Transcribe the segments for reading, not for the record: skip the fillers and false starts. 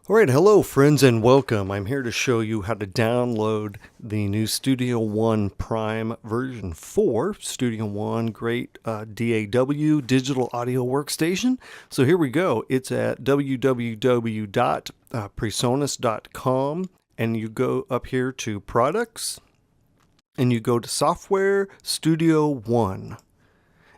All right, hello friends and welcome. I'm here to show you how to download the new Studio One Prime version 4. Studio One, great DAW, digital audio workstation. So here we go. It's at www.presonus.com and you go up here to Products and you go to Software Studio One.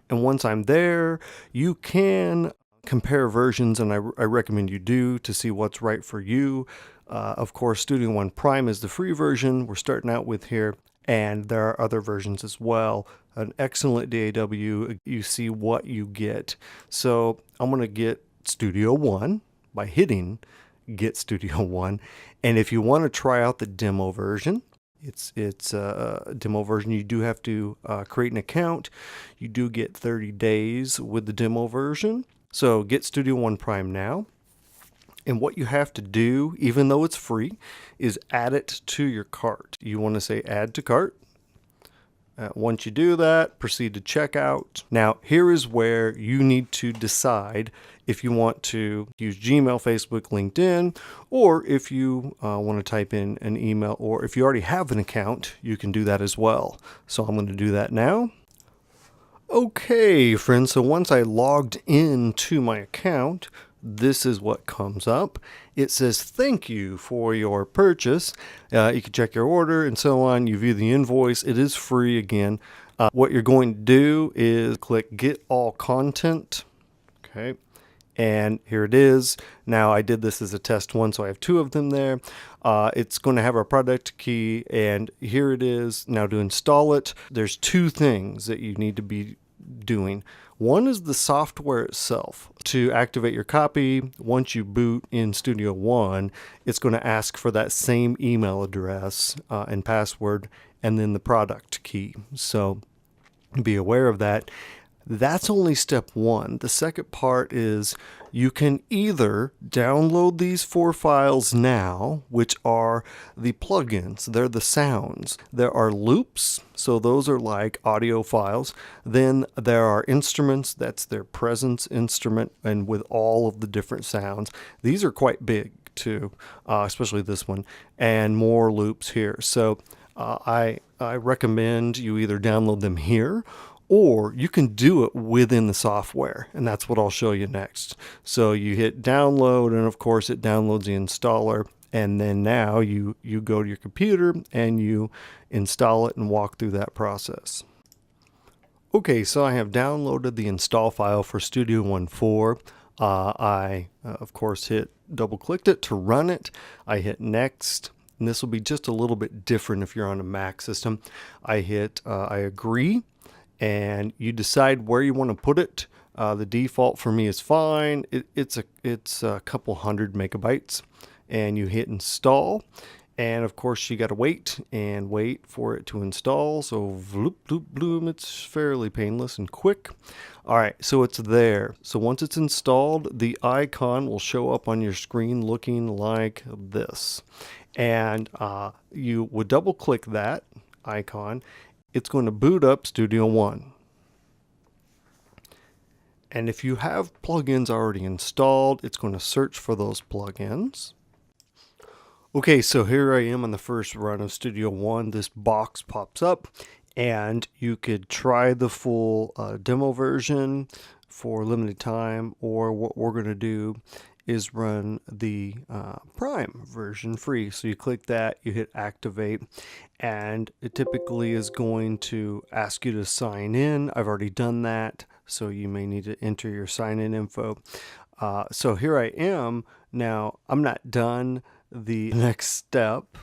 And once I'm there, you can compare versions, and I recommend you do to see what's right for you. Of course, Studio One Prime is the free version we're starting out with here, and there are other versions as well. An excellent DAW, you see what you get. So I'm going to get Studio One by hitting Get Studio One. And if you want to try out the demo version, it's a demo version. You do have to create an account. You do get 30 days with the demo version. So get Studio One Prime now. And what you have to do, even though it's free, is add it to your cart. You want to say add to cart. Once you do that, proceed to checkout. Now, here is where you need to decide if you want to use Gmail, Facebook, LinkedIn, or if you want to type in an email, or if you already have an account, you can do that as well. So I'm going to do that now. Okay, friends, so once I logged into my account, this is what comes up. It says, thank you for your purchase. You can check your order and so on. You view the invoice. It is free again. What you're going to do is click Get All Content. Okay. And here it is. Now I did this as a test one, so I have two of them there. It's going to have our product key, and here it is. Now to install it, there's two things that you need to be doing. One is the software itself. To activate your copy, once you boot in Studio One, it's going to ask for that same email address and password, and then the product key. So be aware of that. That's only step one. The second part is you can either download these 4 files now, which are the plugins. They're the sounds. There are loops, so those are like audio files. Then there are instruments. That's their presence instrument, and with all of the different sounds. These are quite big too, especially this one, and more loops here. So I recommend you either download them here, or you can do it within the software, and that's what I'll show you next. So you hit download, and of course it downloads the installer, and then now you go to your computer and you install it and walk through that process. Okay, so I have downloaded the install file for Studio One 4. I of course double clicked it to run it. I hit next. And this will be just a little bit different if you're on a Mac system. I hit I agree, and you decide where you want to put it. The default for me is fine. It's a couple hundred megabytes, and you hit install. And of course you got to wait for it to install. So bloop, bloop, bloom, it's fairly painless and quick. All right, so it's there. So once it's installed, the icon will show up on your screen looking like this. And you would double click that icon. It's going to boot up Studio One. And if you have plugins already installed, it's going to search for those plugins. Okay, so here I am on the first run of Studio One. This box pops up, and you could try the full demo version for limited time, or what we're going to do is run the Prime version free. So you click that, you hit activate, and it typically is going to ask you to sign in. I've already done that, so you may need to enter your sign-in info. So here I am. Now, I'm not done. The next step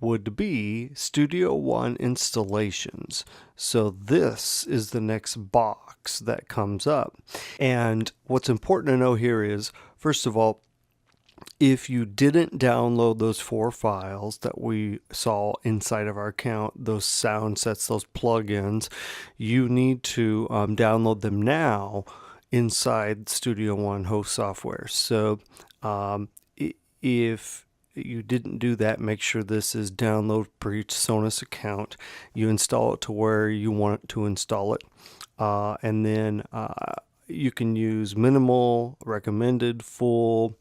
would be Studio One installations. So this is the next box that comes up. And what's important to know here is, first of all, if you didn't download those 4 files that we saw inside of our account, those sound sets, those plugins, you need to download them now inside Studio One host software. So if you didn't do that, make sure this is download PreSonus account. You install it to where you want to install it, and then you can use minimal, recommended, full,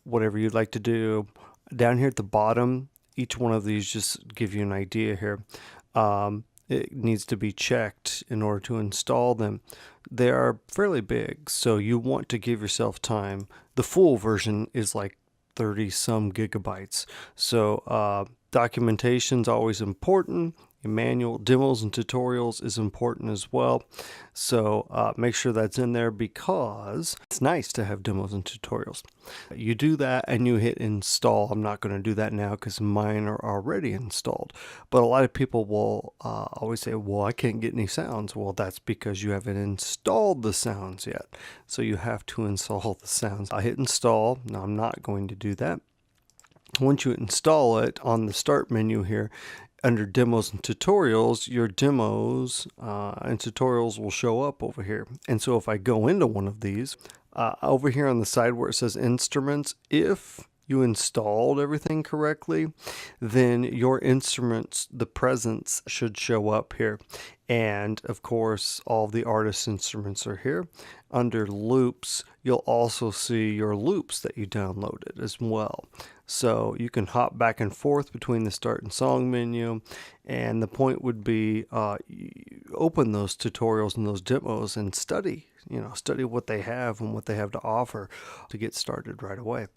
whatever you'd like to do. Down here at the bottom, each one of these just give you an idea here. It needs to be checked in order to install them. They are fairly big, so you want to give yourself time. The full version is like 30 some gigabytes. So documentation is always important. Manual demos and tutorials is important as well. So make sure that's in there because it's nice to have demos and tutorials. You do that and you hit install. I'm not going to do that now because mine are already installed. But a lot of people will always say, well, I can't get any sounds. Well, that's because you haven't installed the sounds yet. So you have to install the sounds. I hit install. Now I'm not going to do that. Once you install it, on the start menu here, under demos and tutorials, your demos and tutorials will show up over here. And so if I go into one of these, over here on the side where it says instruments, if you installed everything correctly, then your instruments, the presence should show up here. And of course, all the artist instruments are here. Under loops, you'll also see your loops that you downloaded as well. So you can hop back and forth between the start and song menu. And the point would be open those tutorials and those demos and study, study what they have and what they have to offer to get started right away.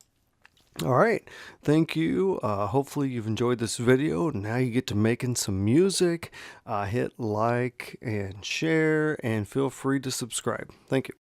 All right, thank you. Hopefully you've enjoyed this video. Now you get to making some music. Hit like and share and feel free to subscribe. Thank you.